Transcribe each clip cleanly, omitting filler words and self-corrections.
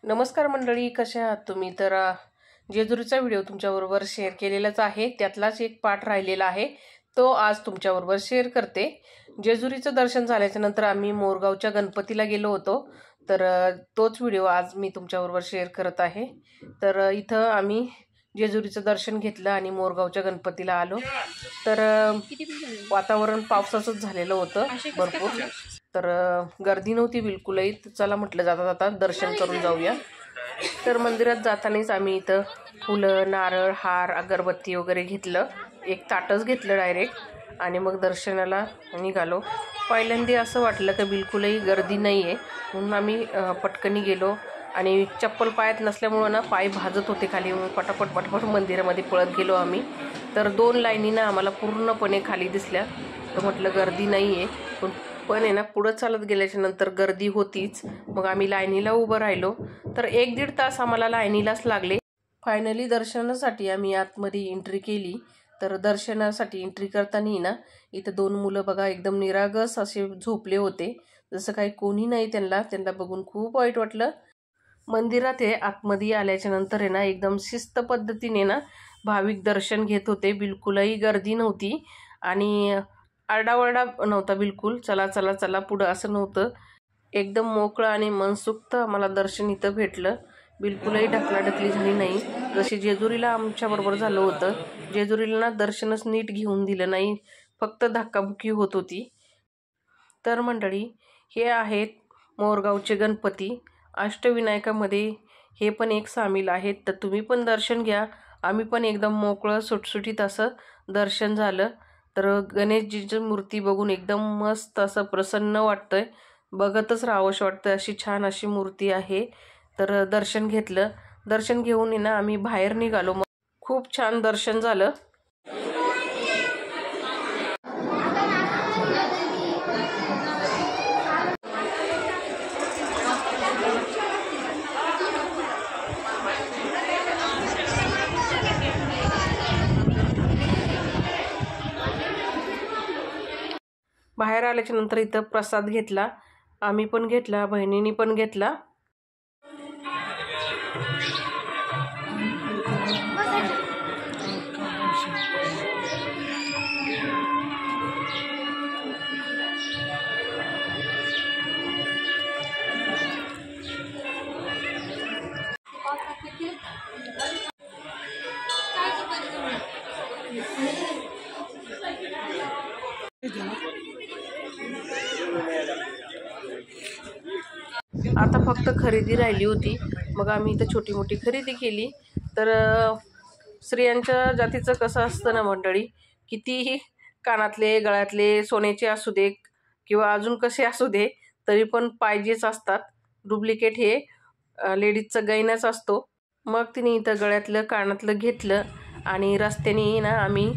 नमस्कार मंडळी, कशा आहात तुम्ही? तर जेजुरीचा व्हिडिओ तुमच्याबरोबर शेअर केलेलाच आहे. त्यातलाच एक पार्ट राहिलेला आहे, तो आज तुमच्याबरोबर शेअर करते. जेजुरीचं दर्शन झाल्याच्या नंतर आम्ही मोरगावच्या गणपतीला गेलो होतो. तर तोच व्हिडिओ आज मी तुमच्याबरोबर शेअर करत आहे. तर इथं आम्ही जेजुरीचं दर्शन घेतलं आणि मोरगावच्या गणपतीला आलो. तर वातावरण पावसाचंच झालेलं होतं भरपूर. तर गर्दी नव्हती बिलकुलही. चला म्हटलं जाता जाता दर्शन करून जाऊया. तर मंदिरात जातानाच आम्ही इथं फुलं, नारळ, हार, अगरबत्ती वगैरे घेतलं. एक ताटच घेतलं डायरेक्ट आणि मग दर्शनाला निघालो. पहिल्यांदा असं वाटलं की बिलकुलही गर्दी नाही आहे, म्हणून आम्ही पटकनी गेलो आणि चप्पल पायात नसल्यामुळं ना पाय भाजत होते खाली. पटापट मंदिरामध्ये पळत गेलो आम्ही. तर 2 लाईनीनं आम्हाला पूर्णपणे खाली दिसल्या. तर म्हटलं गर्दी नाही आहे, पण आहे ना पुढं चालत गेल्याच्या नंतर गर्दी होतीच. मग आम्ही लाईनीला उभं राहिलो. तर 1-1.5 तास आम्हाला लाईनीलाच लागले. फायनली दर्शनासाठी आम्ही आतमध्ये एंट्री केली. तर दर्शनासाठी एंट्री करताना ना इथं 2 मुलं बघा एकदम निरागस असे झोपले होते, जसं काही कोणी नाही. त्यांना बघून खूप वाईट वाटलं. मंदिरात हे आतमध्ये आल्याच्या नंतर आहे ना एकदम शिस्त पद्धतीने ना भाविक दर्शन घेत होते. बिलकुलही गर्दी नव्हती आणि आरडाओरडा नव्हता बिलकुल. चला चला चला पुढं असं नव्हतं. एकदम मोकळं आणि मनसुक्त आम्हाला दर्शन इथं भेटलं. बिलकुलही ढकलाढकली झाली नाही, जशी जेजुरीला आमच्याबरोबर झालं होतं. जेजुरीला ना दर्शनच नीट घेऊन दिलं नाही, फक्त धक्काबुक्की होत होती. तर मंडळी, हे आहेत मोरगावचे गणपती. अष्टविनायकामध्ये हे पण एक सामील आहेत. तर तुम्ही पण दर्शन घ्या. आम्ही पण एकदम मोकळं सुटसुटीत असं दर्शन झालं. तर गणेशजीची मूर्ती बघून एकदम मस्त असं प्रसन्न वाटतंय, बघतच राहावंसं वाटतं. अशी छान अशी मूर्ती आहे. तर दर्शन घेतलं. दर्शन घेऊन ना आम्ही बाहेर निघालो. मग खूप छान दर्शन झालं. बाहेर आल्याच्या नंतर इथं प्रसाद घेतला. आम्ही पण घेतला, बहिणींनी पण घेतला. आता फक्त खरेदी राहिली होती. मग आम्ही इथं छोटी मोठी खरेदी केली. तर स्त्रियांच्या जातीचं कसं असतं ना मंडळी, कितीही कानातले, गळ्यातले सोन्याचे असू दे किंवा अजून कसे असू दे, तरी पण पाहिजेच असतात. डुप्लिकेट हे लेडीजचा गैनच असतो. मग तिने इथं गळ्यातलं, कानातलं घेतलं आणि रस्त्याने ना आम्ही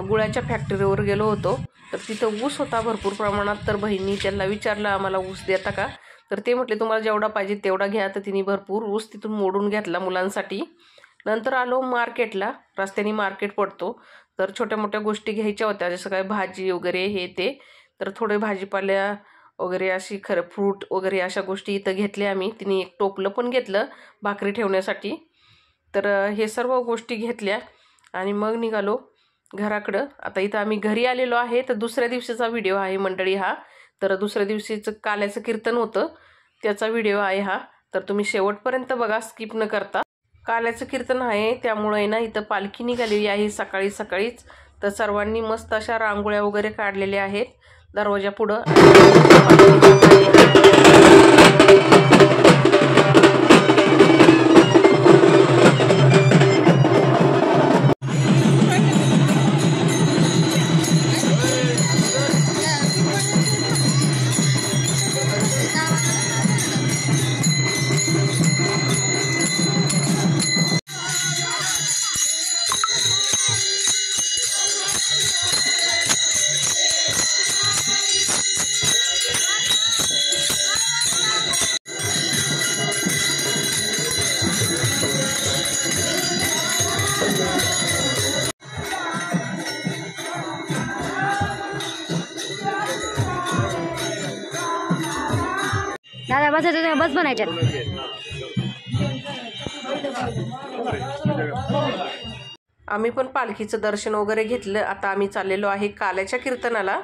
गुळाच्या फॅक्टरीवर गेलो होतो. तर तिथं ऊस होता भरपूर प्रमाणात. तर बहिणी त्यांना विचारलं, आम्हाला ऊस देता का? तर ते म्हटले, तुम्हाला जेवढा पाहिजे तेवढा घ्या. तर तिने भरपूर ऊस तिथून मोडून घेतला मुलांसाठी. नंतर आलो मार्केटला. रस्त्याने मार्केट पडतो. तर छोट्या मोठ्या गोष्टी घ्यायच्या होत्या, जसं काय भाजी वगैरे हे ते. तर थोडे भाजीपाल्या वगैरे अशी फ्रूट वगैरे अशा गोष्टी इथं घेतल्या आम्ही. तिने एक टोपलं पण घेतलं भाकरी ठेवण्यासाठी. तर हे सर्व गोष्टी घेतल्या आणि मग निघालो घराकडं. आता इथं आम्ही घरी आलेलो आहे. तर दुसऱ्या दिवशीचा व्हिडिओ आहे मंडळी हा. तर दुसऱ्या दिवशीचं काल्याचं कीर्तन होतं, त्याचा व्हिडिओ आहे हा. तर तुम्ही शेवटपर्यंत बघा, स्किप न करता. काल्याचं कीर्तन आहे, त्यामुळे ना इथं पालखी निघालेली आहे सकाळीच. तर सर्वांनी मस्त अशा रांगोळ्या वगैरे काढलेल्या आहेत दरवाजा पुढं. दादा बस बस बनायच्यात. आम्ही पण पालखीचं दर्शन वगैरे घेतलं. आता आम्ही चाललेलो आहे काल्याच्या कीर्तनाला.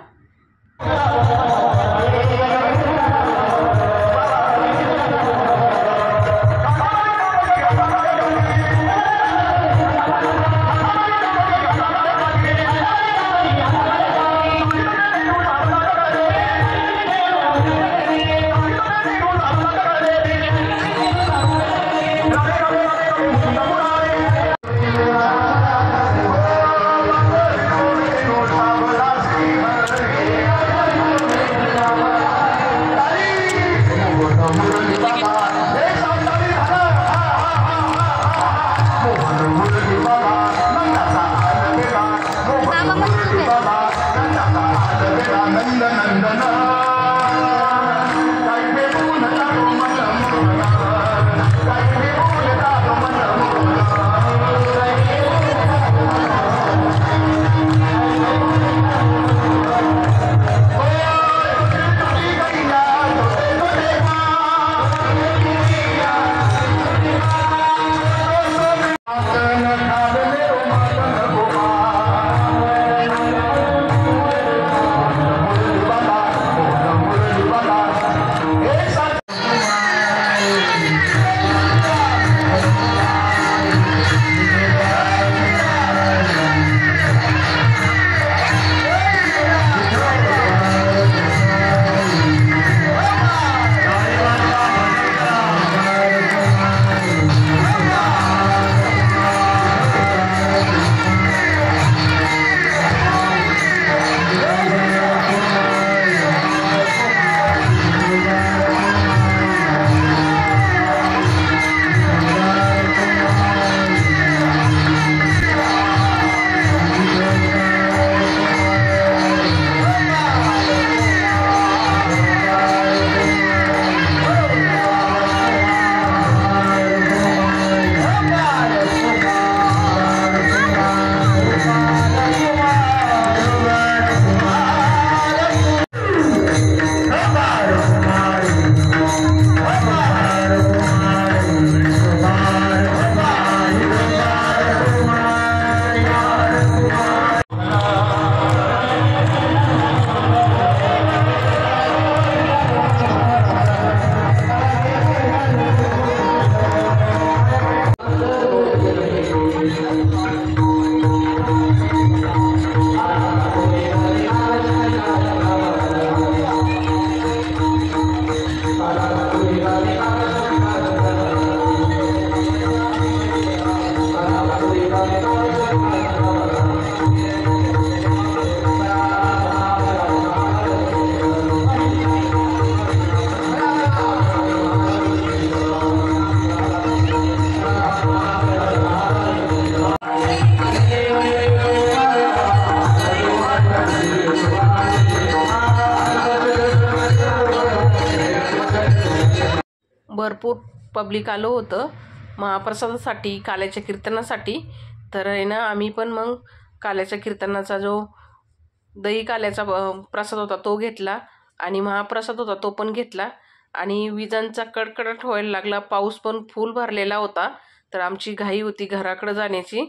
भरपूर पब्लिक आलं होतं महाप्रसादासाठी, काल्याच्या कीर्तनासाठी. तर आहे ना आम्ही पण मग काल्याच्या कीर्तनाचा जो दही काल्याचा प्रसाद होता तो घेतला आणि महाप्रसाद होता तो पण घेतला. आणि विजांचा कडकडट व्हायला लागला, पाऊस पण फुल भरलेला होता. तर आमची घाई होती घराकडे जाण्याची.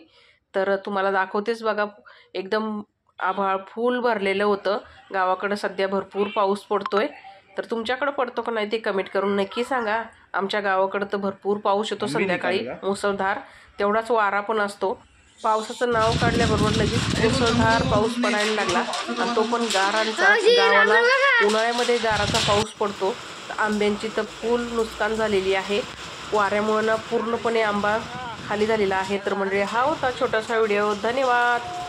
तर तुम्हाला दाखवतेच बघा, एकदम आभाळ फुल भरलेलं होतं. गावाकडे सध्या भरपूर पाऊस पडतोय. तर तुमच्याकडे पडतो का नाही ते कमेंट करून नक्की सांगा. आमच्या गावाकडे तर भरपूर पाऊस येतो संध्याकाळी, मुसळधार. तेवढाच वारा पण असतो. पावसाचं नाव काढल्याबरोबर लगेच मुसळधार पाऊस पडायला लागला आणि तो पण गारांचा. गावाला उन्हाळ्यामध्ये गाराचा पाऊस पडतो. आंब्यांची तर फुल नुकसान झालेली आहे वाऱ्यामुळे ना, पूर्णपणे आंबा खाली झालेला आहे. तर म्हणजे हा होता छोटासा व्हिडिओ. धन्यवाद.